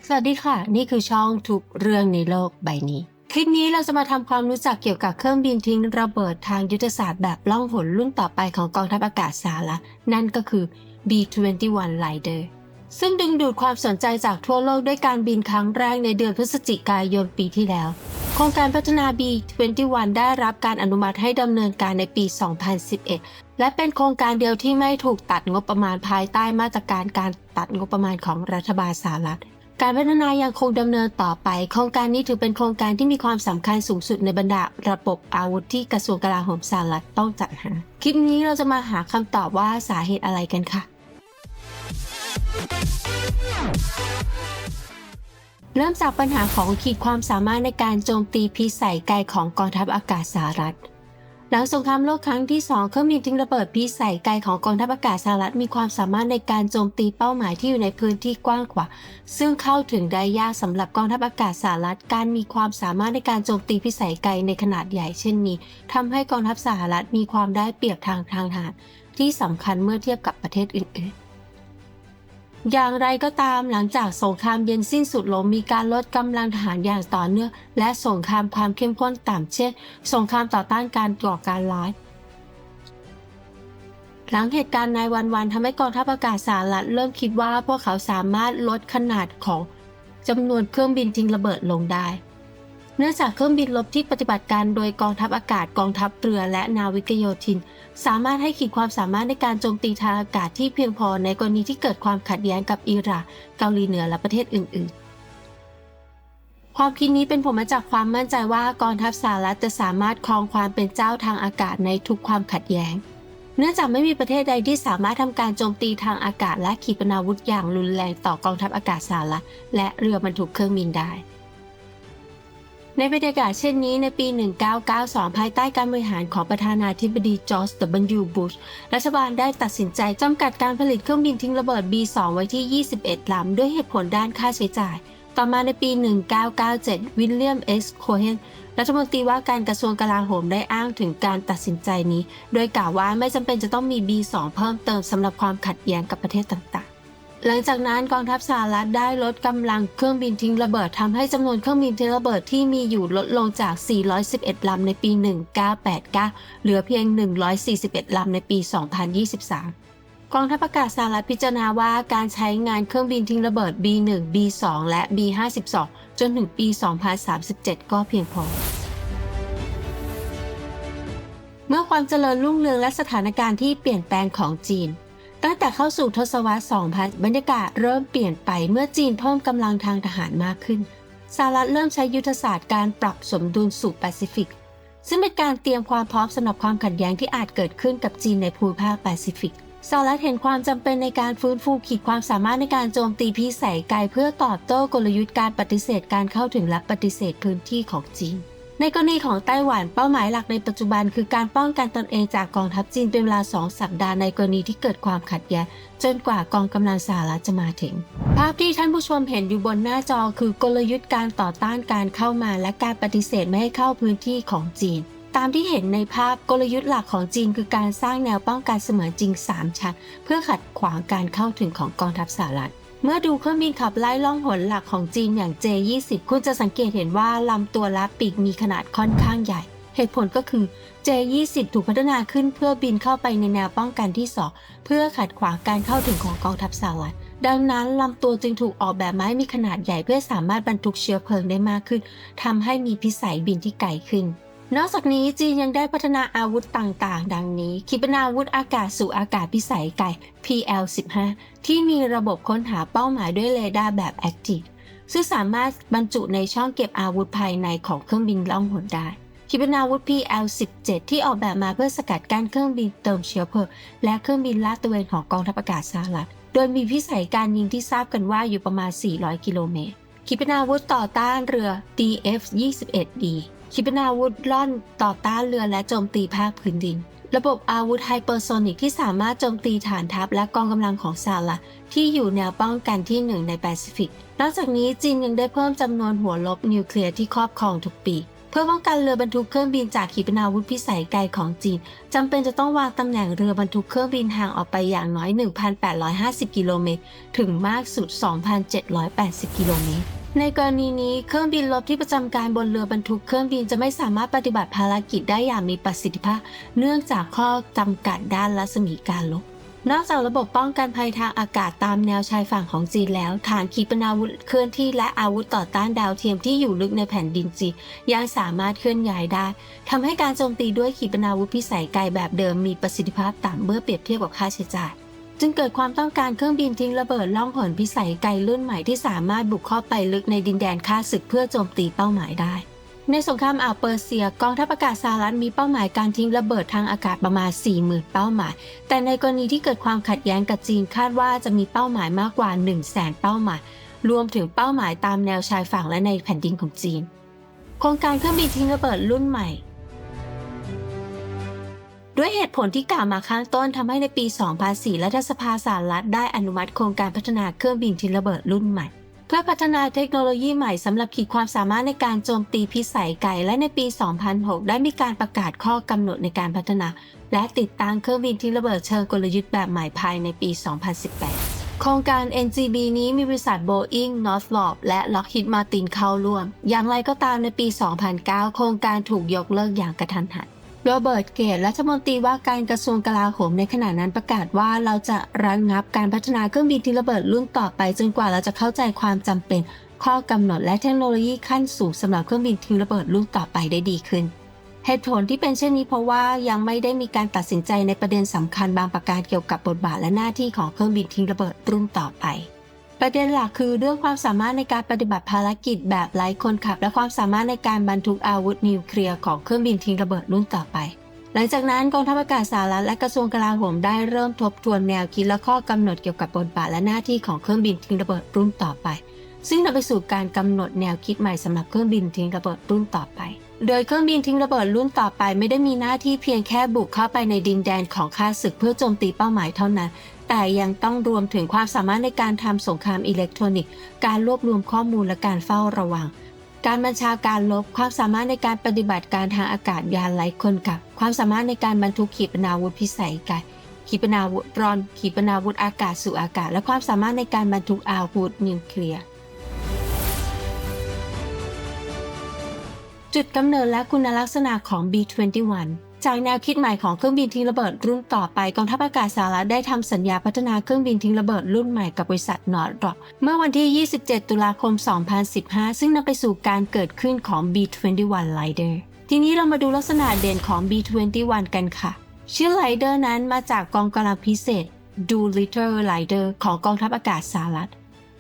สวัสดีค่ะนี่คือช่องทุกเรื่องในโลกใบนี้คลิปนี้เราจะมาทำความรู้จักเกี่ยวกับเครื่องบินทิ้งระเบิดทางยุทธศาสตร์แบบล่องหนรุ่นต่อไปของกองทัพอากาศสหรัฐนั่นก็คือ B-21 Raider ซึ่งดึงดูดความสนใจจากทั่วโลกด้วยการบินครั้งแรกในเดือนพฤศจิกายนปีที่แล้วโครงการพัฒนา B-21 ได้รับการอนุมัติให้ดำเนินการในปี 2011 และเป็นโครงการเดียวที่ไม่ถูกตัดงบประมาณภายใต้มาตรการการตัดงบประมาณของรัฐบาลสหรัฐการพัฒนายังคงดำเนินต่อไปโครงการนี้ถือเป็นโครงการที่มีความสำคัญสูงสุดในบรรดาระบบอาวุธที่กระทรวงกลาโหมสหรัฐต้องจัดหาคลิปนี้เราจะมาหาคำตอบว่าสาเหตุอะไรกันค่ะเริ่มจากปัญหาของขีดความสามารถในการโจมตีพิสัยไกลของกองทัพอากาศสหรัฐหลังสงครามโลกครั้งที่ 2เครื่องบินทิ้งระเบิดพิสัยไกลของกองทัพอากาศสหรัฐมีความสามารถในการโจมตีเป้าหมายที่อยู่ในพื้นที่กว้างขวางซึ่งเข้าถึงได้ยากสำหรับกองทัพอากาศสหรัฐการมีความสามารถในการโจมตีพิสัยไกลในขนาดใหญ่เช่นนี้ทำให้กองทัพสหรัฐมีความได้เปรียบทางทหารที่สำคัญเมื่อเทียบกับประเทศอื่นๆอย่างไรก็ตามหลังจากสงครามเย็นสิ้นสุดลงมีการลดกำลังทหารอย่างต่อเนื่องและสงครามความเข้มข้นต่ำเช่นสงครามต่อต้านการก่อการร้ายหลังเหตุการณ์ในวันทำให้กองทัพอากาศสหรัฐเริ่มคิดว่าพวกเขาสามารถลดขนาดของจำนวนเครื่องบินทิ้งระเบิดลงได้เนื่องจากเครื่องบินรบที่ปฏิบัติการโดยกองทัพอากาศกองทัพเรือและนาวิกโยธินสามารถให้ขีดความสามารถในการโจมตีทางอากาศที่เพียงพอในกรณีที่เกิดความขัดแย้งกับอิหร่านเกาหลีเหนือและประเทศอื่นๆความคิดนี้เป็นผลมาจากความมั่นใจว่ากองทัพสหรัฐจะสามารถครองความเป็นเจ้าทางอากาศในทุกความขัดแย้งเนื่องจากไม่มีประเทศใดที่สามารถทำการโจมตีทางอากาศและขีปนาวุธอย่างรุนแรงต่อกองทัพอากาศสหรัฐและเรือบรรทุกเครื่องบินได้ในบรรยากาศเช่นนี้ในปี 1992 ภายใต้การบริหารของประธานาธิบดีจอร์จ W. บุชรัฐบาลได้ตัดสินใจจำกัดการผลิตเครื่องบินทิ้งระเบิด B-2 ไว้ที่ 21 ลำด้วยเหตุผลด้านค่าใช้จ่ายต่อมาในปี 1997 วิลเลียม เอส โคเฮนรัฐมนตรีว่าการกระทรวงกลาโหมได้อ้างถึงการตัดสินใจนี้โดยกล่าวว่าไม่จำเป็นจะต้องมี B-2 เพิ่มเติมสำหรับความขัดแย้งกับประเทศต่างๆหลังจากนั้นกองทัพสหรัฐได้ลดกำลังเครื่องบินทิ้งระเบิดทำให้จำนวนเครื่องบินทิ้งระเบิดที่มีอยู่ลดลงจาก 411 ลำในปี 1989 เหลือเพียง 141 ลำในปี 2023 กองทัพอากาศสหรัฐพิจารณาว่าการใช้งานเครื่องบินทิ้งระเบิด B1 B2 และ B52 จนถึงปี 2037 ก็เพียงพอเมื่อความเจริญรุ่งเรืองและสถานการณ์ที่เปลี่ยนแปลงของจีนตั้งแต่เข้าสู่ทศวรรษ 2000 บรรยากาศเริ่มเปลี่ยนไปเมื่อจีนเพิ่มกำลังทางทหารมากขึ้นสหรัฐเริ่มใช้ยุทธศาสตร์การปรับสมดุลสู่แปซิฟิกซึ่งเป็นการเตรียมความพร้อมสำหรับความขัดแย้งที่อาจเกิดขึ้นกับจีนในภูมิภาคแปซิฟิกสหรัฐเห็นความจำเป็นในการฟื้นฟูขีดความสามารถในการโจมตีพิสัยไกลเพื่อตอบโต้กลยุทธ์การปฏิเสธการเข้าถึงและปฏิเสธพื้นที่ของจีนในกรณีของไต้หวันเป้าหมายหลักในปัจจุบันคือการป้องกันตนเองจากกองทัพจีนเป็นเวลา2 สัปดาห์ในกรณีที่เกิดความขัดแย้งจนกว่ากองกำลังสหรัฐจะมาถึงภาพที่ท่านผู้ชมเห็นอยู่บนหน้าจอคือกลยุทธ์การต่อต้านการเข้ามาและการปฏิเสธไม่ให้เข้าพื้นที่ของจีนตามที่เห็นในภาพกลยุทธ์หลักของจีนคือการสร้างแนวป้องกันเสมือนจริง3 ชั้นเพื่อขัดขวางการเข้าถึงของกองทัพสหรัฐเมื่อดูเครื่องบินขับไล่ล่องหนหลักของจีนอย่าง J-20 คุณจะสังเกตเห็นว่าลำตัวและปีกมีขนาดค่อนข้างใหญ่เหตุผลก็คือ J-20 ถูกพัฒนาขึ้นเพื่อบินเข้าไปในแนวป้องกันที่2เพื่อขัดขวางการเข้าถึงของกองทัพสหรัฐดังนั้นลำตัวจึงถูกออกแบบมาให้มีขนาดใหญ่เพื่อสามารถบรรทุกเชื้อเพลิงได้มากขึ้นทำให้มีพิสัยบินที่ไกลขึ้นนอกจากนี้จีนยังได้พัฒนาอาวุธต่างๆดังนี้ขีปนาวุธอากาศสู่อากาศพิสัยไกล PL-15 ที่มีระบบค้นหาเป้าหมายด้วยเรดาร์แบบ Active ซึ่งสามารถบรรจุในช่องเก็บอาวุธภายในของเครื่องบินล่องหนได้ขีปนาวุธ PL-17 ที่ออกแบบมาเพื่อสกัดกั้นเครื่องบินเติมเชื้อเพลิงและเครื่องบินลาดตระเวนของกองทัพอากาศสหรัฐโดยมีพิสัยการยิงที่ทราบกันว่าอยู่ประมาณ400 กิโลเมตรขีปนาวุธต่อต้านเรือ DF-21Dขีปนาวุธล่อนต่อต้านเรือและโจมตีภาคพื้นดินระบบอาวุธไฮเปอร์โซนิกที่สามารถโจมตีฐานทัพและกองกำลังของสหรัฐที่อยู่แนวป้องกันที่1ในแปซิฟิกนอกจากนี้จีนยังได้เพิ่มจำนวนหัวรบนิวเคลียร์ที่ครอบครองทุกปีเ พื่อป้องกันเรือบรรทุกเครื่องบินจากขีปนาวุธพิสัยไกลของจีนจำเป็นจะต้องวางตำแหน่งเรือบรรทุกเครื่องบินห่างออกไปอย่างน้อย 1,850 กิโลเมตรถึงมากสุด 2,780 กิโลเมตรในกรณีนี้เครื่องบินรบที่ประจำการบนเรือบรรทุกเครื่องบินจะไม่สามารถปฏิบัติภารกิจได้อย่างมีประสิทธิภาพเนื่องจากข้อจำกัดด้านรัศมีการรบนอกจากระบบป้องกันภัยทางอากาศตามแนวชายฝั่งของจีนแล้วฐานขีปนาวุธเคลื่อนที่และอาวุธต่อต้านดาวเทียมที่อยู่ลึกในแผ่นดินจีนยังสามารถเคลื่อนย้ายได้ทำให้การโจมตีด้วยขีปนาวุธพิสัยไกลแบบเดิมมีประสิทธิภาพต่ำเมื่อเปรียบเทียบกับค่าใช้จ่ายจึงเกิดความต้องการเครื่องบินทิ้งระเบิดล่องหนพิสัยไกลรุ่นใหม่ที่สามารถบุกเข้าไปลึกในดินแดนข้าศึกเพื่อโจมตีเป้าหมายได้ในสงครามอ่าวเปอร์เซียกองทัพอากาศสหรัฐมีเป้าหมายการทิ้งระเบิดทางอากาศประมาณ 40,000 เป้าหมายแต่ในกรณีที่เกิดความขัดแย้งกับจีนคาดว่าจะมีเป้าหมายมากกว่า 100,000 เป้าหมายรวมถึงเป้าหมายตามแนวชายฝั่งและในแผ่นดินของจีนโครงการเครื่องบินทิ้งระเบิดรุ่นใหม่ด้วยเหตุผลที่กล่าวมาข้างต้นทำให้ในปี 2004 รัฐสภาสหรัฐได้อนุมัติโครงการพัฒนาเครื่องบินทิ้งระเบิดรุ่นใหม่เพื่อพัฒนาเทคโนโลยีใหม่สำหรับขีดความสามารถในการโจมตีพิสัยไกลและในปี 2006 ได้มีการประกาศข้อกำหนดในการพัฒนาและติดตั้งเครื่องบินทิ้งระเบิดเชิงกลยุทธ์แบบใหม่ภายในปี 2018 โครงการ NGB นี้มีบริษัท Boeing, Northrop และ Lockheed Martin เข้าร่วมอย่างไรก็ตามในปี 2009 โครงการถูกยกเลิกอย่างกระทันหันโรเบิร์ต เกตรัฐมนตรีว่าการกระทรวงกลาโหมในขณะนั้นประกาศว่าเราจะระงับการพัฒนาเครื่องบินทิ้งระเบิดรุ่นต่อไปจนกว่าเราจะเข้าใจความจำเป็นข้อกำหนดและเทคโนโลยีขั้นสูงสำหรับเครื่องบินทิ้งระเบิดรุ่นต่อไปได้ดีขึ้นเหตุผลที่เป็นเช่นนี้เพราะว่ายังไม่ได้มีการตัดสินใจในประเด็นสำคัญบางประการเกี่ยวกับบทบาทและหน้าที่ของเครื่องบินทิ้งระเบิดรุ่นต่อไปประเด็นหลักคือเรื่องความสามารถในการปฏิบัติภารกิจแบบไร้คนขับและความสามารถในการบรรทุกอาวุธนิวเคลียร์ของเครื่องบินทิ้งระเบิดรุ่นต่อไปหลังจากนั้นกองทัพอากาศสหรัฐและกระทรวงกลาโหมได้เริ่มทบทวนแนวคิดและข้อกำหนดเกี่ยวกับบทบาทและหน้าที่ของเครื่องบินทิ้งระเบิดรุ่นต่อไปซึ่งนำไปสู่การกำหนดแนวคิดใหม่สำหรับเครื่องบินทิ้งระเบิดรุ่นต่อไปโดยเครื่องบินทิ้งระเบิดรุ่นต่อไปไม่ได้มีหน้าที่เพียงแค่บุกเข้าไปในดินแดนของข้าศึกเพื่อโจมตีเป้าหมายเท่านั้นแต่ยังต้องรวมถึงความสามารถในการทำสงครามอิเล็กทรอนิกส์การรวบรวมข้อมูลและการเฝ้าระวังการบัญชาการรบความสามารถในการปฏิบัติการทางอากาศยานไร้คนขับความสามารถในการบรรทุกขีปนาวุธพิสัยไกลขีปนาวุธรอนขีปนาวุธอากาศสู่อากาศและความสามารถในการบรรทุกอาวุธนิวเคลียร์จุดกำเนิดและคุณลักษณะของ B-21 จากแนวคิดใหม่ของเครื่องบินทิ้งระเบิดรุ่นต่อไปกองทัพอากาศสหรัฐได้ทำสัญญาพัฒนาเครื่องบินทิ้งระเบิดรุ่นใหม่กับบริษัท Northrop เมื่อวันที่ 27 ตุลาคม 2015 ซึ่งนำไปสู่การเกิดขึ้นของ B-21 Raider ทีนี้เรามาดูลักษณะเด่นของ B-21 กันค่ะชื่อ Raider นั้นมาจากกองกำลังพิเศษ Doolittle Raider ของกองทัพอากาศสหรัฐ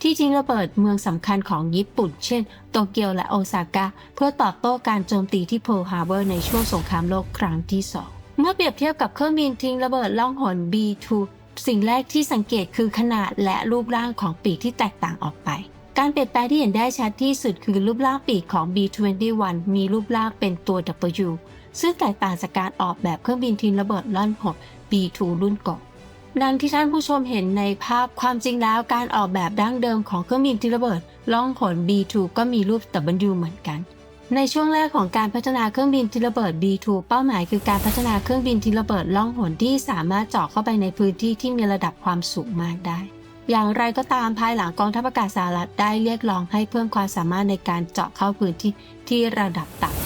ที่ทิ้งระเบิดเมืองสำคัญของญี่ปุ่นเช่นโตเกียวและโอซาก้าเพื่อตอบโต้การโจมตีที่เพิร์ลฮาร์เบอร์ในช่วงสงครามโลกครั้งที่ 2 เมื่อเปรียบเทียบกับเครื่องบินทิ้งระเบิดล่องหน B-2 สิ่งแรกที่สังเกตคือขนาดและรูปร่างของปีกที่แตกต่างออกไปการเปลี่ยนแปลงที่เห็นได้ชัดที่สุดคือรูปร่างปีกของ B-21 มีรูปร่างเป็นตัว W ซึ่งแตกต่างจากการออกแบบเครื่องบินทิ้งระเบิดล่องหน B-2 รุ่นก่อนดังที่ท่านผู้ชมเห็นในภาพความจริงแล้วการออกแบบดั้งเดิมของเครื่องบินทิ้งระเบิดล่องหน B-2 ก็มีรูป W เหมือนกันในช่วงแรกของการพัฒนาเครื่องบินทิ้งระเบิด B-2 เป้าหมายคือการพัฒนาเครื่องบินทิ้งระเบิดล่องหนที่สามารถเจาะเข้าไปในพื้นที่ที่มีระดับความสูงมากได้อย่างไรก็ตามภายหลังกองทัพอากาศสหรัฐได้เรียกร้องให้เพิ่มความสามารถในการเจาะเข้าพื้นที่ที่ระดับต่ำ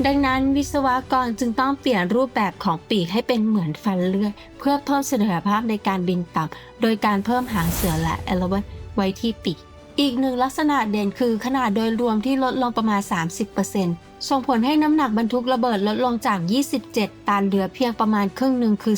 ดังนั้นวิศวกรจึงต้องเปลี่ยนรูปแบบของปีกให้เป็นเหมือนฟันเลื่อยเพื่อเพิ่มเสถียรภาพในการบินต่ำโดยการเพิ่มหางเสือและเอลเวนไว้ที่ปีกอีกหนึ่งลักษณะเด่นคือขนาดโดยรวมที่ลดลงประมาณ 30% ส่งผลให้น้ำหนักบรรทุกระเบิดลดลงจาก 27 ตันเหลือเพียงประมาณครึ่งหนึ่งคือ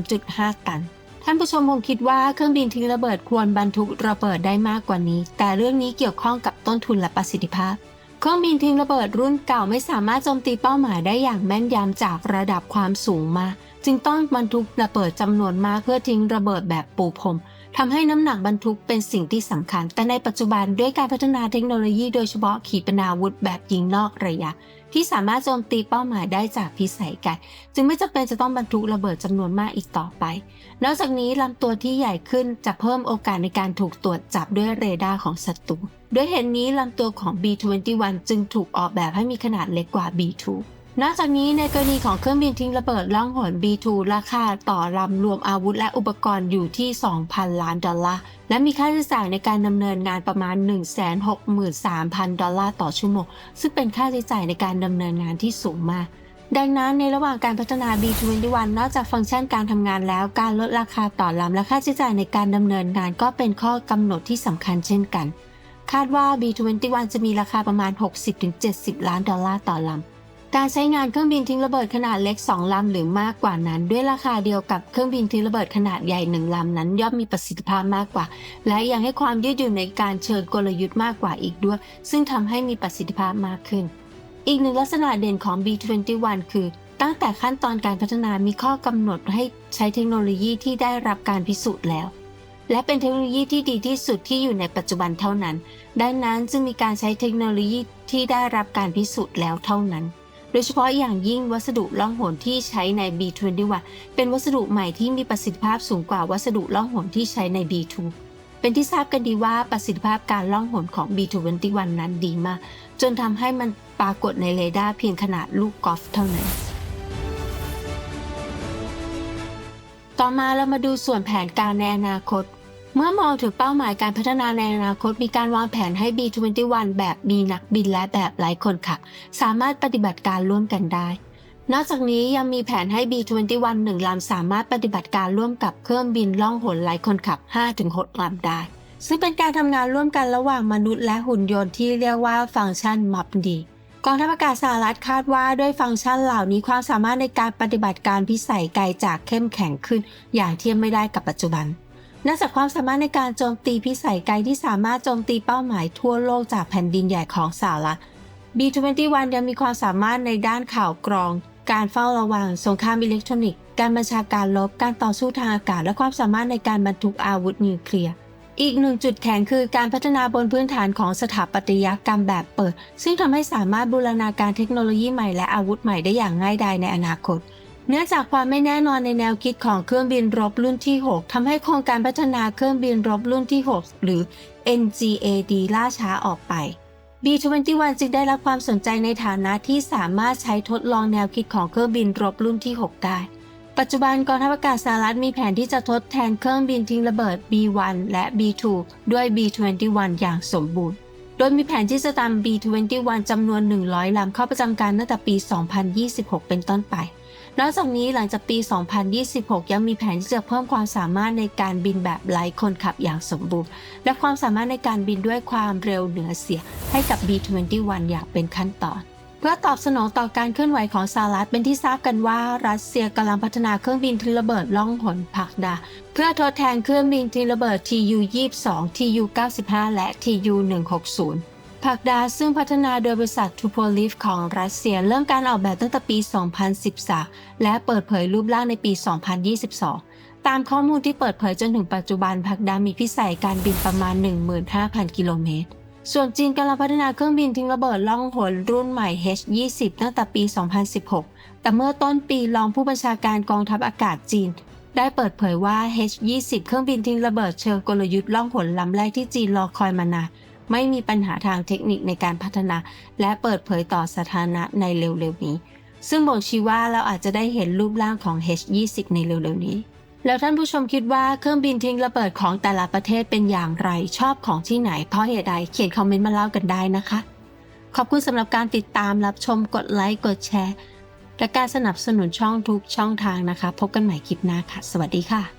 13.5 ตันท่านผู้ชมคงคิดว่าเครื่องบินทิ้งระเบิดควรบรรทุกระเบิดได้มากกว่านี้แต่เรื่องนี้เกี่ยวข้องกับต้นทุนและประสิทธิภาพเครื่องบินทิ้งระเบิดรุ่นเก่าไม่สามารถโจมตีเป้าหมายได้อย่างแม่นยำจากระดับความสูงมากจึงต้องบรรทุกระเบิดจำนวนมากเพื่อทิ้งระเบิดแบบปูพรมทำให้น้ำหนักบรรทุกเป็นสิ่งที่สำคัญแต่ในปัจจุบันด้วยการพัฒนาเทคโนโลยีโดยเฉพาะขีปนาวุธแบบยิงนอกระยะ ที่สามารถโจมตีเป้าหมายได้จากพิสัยไกลจึงไม่จำเป็นจะต้องบรรทุกระเบิดจำนวนมากอีกต่อไปนอกจากนี้ลำตัวที่ใหญ่ขึ้นจะเพิ่มโอกาสในการถูกตรวจจับด้วยเรดาร์ของศัตรูด้วยเหตุนี้ลำตัวของ B-21 จึงถูกออกแบบให้มีขนาดเล็กกว่า B-2นอกจากนี้ในกรณีของเครื่องบินทิ้งระเบิดล่องหน B-2 ราคาต่อลำรวมอาวุธและอุปกรณ์อยู่ที่ $2,000 ล้านและมีค่าใช้จ่ายในการดำเนินงานประมาณ $163,000 ต่อชั่วโมงซึ่งเป็นค่าใช้จ่ายในการดำเนินงานที่สูงมากดังนั้นในระหว่างการพัฒนา B-21 นอกจากฟังก์ชันการทำงานแล้วการลดราคาต่อลำและค่าใช้จ่ายในการดำเนินงานก็เป็นข้อกำหนดที่สำคัญเช่นกันคาดว่า B-21 จะมีราคาประมาณ $60-70 ล้านต่อลำการใช้งานเครื่องบินทิ้งระเบิดขนาดเล็ก2ลำหรือมากกว่านั้นด้วยราคาเดียวกับเครื่องบินทิ้งระเบิดขนาดใหญ่1ลำนั้นย่อมมีประสิทธิภาพมากกว่าและยังให้ความยืดหยุ่นในการเชิญกลยุทธ์มากกว่าอีกด้วยซึ่งทำให้มีประสิทธิภาพมากขึ้นอีกหนึ่งลักษณะเด่นของ B-21 คือตั้งแต่ขั้นตอนการพัฒนามีข้อกำหนดให้ใช้เทคโนโลยีที่ได้รับการพิสูจน์แล้วและเป็นเทคโนโลยีที่ดีที่สุดที่อยู่ในปัจจุบันเท่านั้นดังนั้นจึงมีการใช้เทคโนโลยีที่ได้รับการพิสูจน์แล้วเท่านั้นโดยเฉพาะอย่างยิ่งวัสดุล่องหนที่ใช้ใน B-21 เป็นวัสดุใหม่ที่มีประสิทธิภาพสูงกว่าวัสดุล่องหนที่ใช้ใน B-2 เป็นที่ทราบกันดีว่าประสิทธิภาพการล่องหนของ B-21 นั้นดีมากจนทำให้มันปรากฏในเรดาร์เพียงขนาดลูกกอล์ฟเท่านั้นต่อมาเรามาดูส่วนแผนการในอนาคตเมื่อมองถึงเป้าหมายการพัฒนาในอนาคตมีการวางแผนให้ B-21 แบบมีนักบินและแบบไร้คนขับสามารถปฏิบัติการร่วมกันได้นอกจากนี้ยังมีแผนให้ B-21 1ลำสามารถปฏิบัติการร่วมกับเครื่องบินล่องหนไร้คนขับ 5-6 ลำได้ซึ่งเป็นการทำงานร่วมกันระหว่างมนุษย์และหุ่นยนต์ที่เรียกว่าฟังก์ชัน MAPD กองทัพอากาศสหรัฐคาดว่าด้วยฟังก์ชันเหล่านี้ความสามารถในการปฏิบัติการพิสัยไกลจากเข้มแข็งขึ้นอย่างเทียบไม่ได้กับปัจจุบันเนื่องจากความสามารถในการโจมตีพิสัยไกลที่สามารถโจมตีเป้าหมายทั่วโลกจากแผ่นดินใหญ่ของสหรัฐ B-21 ยังมีความสามารถในด้านข่าวกรองการเฝ้าระวังสงครามอิเล็กทรอนิกส์การบัญชาการรบการต่อสู้ทางอากาศและความสามารถในการบรรทุกอาวุธนิวเคลียร์อีกหนึ่งจุดแข็งคือการพัฒนาบนพื้นฐานของสถาปัตยกรรมแบบเปิดซึ่งทำให้สามารถบูรณาการเทคโนโลยีใหม่และอาวุธใหม่ได้อย่างง่ายดายในอนาคตเนื่องจากความไม่แน่นอนในแนวคิดของเครื่องบินรบรุ่นที่ 6 ทำให้โครงการพัฒนาเครื่องบินรบรุ่นที่ 6 หรือ NGAD ล่าช้าออกไป B-21 จึงได้รับความสนใจในฐานะที่สามารถใช้ทดลองแนวคิดของเครื่องบินรบรุ่นที่ 6 ได้ปัจจุบันกองทัพอากาศสหรัฐมีแผนที่จะทดแทนเครื่องบินทิ้งระเบิด B-1 และ B-2 ด้วย B-21 อย่างสมบูรณ์โดยมีแผนที่จะนำ B-21 จำนวน 100 ลำเข้าประจำการตั้งแต่ปี 2026 เป็นต้นไปนอกจากนี้หลังจากปี 2026 ยังมีแผนที่จะเพิ่มความสามารถในการบินแบบไร้คนขับอย่างสมบูรณ์และความสามารถในการบินด้วยความเร็วเหนือเสียงให้กับ B-21 อย่างเป็นขั้นตอนเพื่อตอบสนองต่อการเคลื่อนไหวของสหรัฐเป็นที่ทราบกันว่ารัสเซียกำลังพัฒนาเครื่องบินทิ้งระเบิดล่องหนผลักดาเพื่อทดแทนเครื่องบินทิ้งระเบิด Tu-22 Tu-95 และ Tu-160ผลักดาซึ่งพัฒนาโดยบริษัท Tupolev ของรัสเซียเริ่มการออกแบบตั้งแต่ปี 2013 และเปิดเผยรูปร่างในปี 2022 ตามข้อมูลที่เปิดเผยจนถึงปัจจุบันผลักดามีพิสัยการบินประมาณ 15,000 กิโลเมตรส่วนจีนกำลังพัฒนาเครื่องบินทิ้งระเบิดล่องหนรุ่นใหม่ H-20 ตั้งแต่ปี 2016 แต่เมื่อต้นปีรองผู้บัญชาการกองทัพอากาศจีนได้เปิดเผยว่า H-20 เครื่องบินทิ้งระเบิดเชิงกลยุทธ์ล่องหนลำแรกที่จีนรอคอยมานานไม่มีปัญหาทางเทคนิคในการพัฒนาและเปิดเผยต่อสาธารณะในเร็วๆนี้ซึ่งบ่งชี้ว่าเราอาจจะได้เห็นรูปร่างของ H-20 ในเร็วๆนี้แล้วท่านผู้ชมคิดว่าเครื่องบินทิ้งระเบิดของแต่ละประเทศเป็นอย่างไรชอบของที่ไหนเพราะเหตุใดเขียนคอมเมนต์มาเล่ากันได้นะคะขอบคุณสำหรับการติดตามรับชมกดไลค์กดแชร์และการสนับสนุนช่องทุกช่องทางนะคะพบกันใหม่คลิปหน้าค่ะสวัสดีค่ะ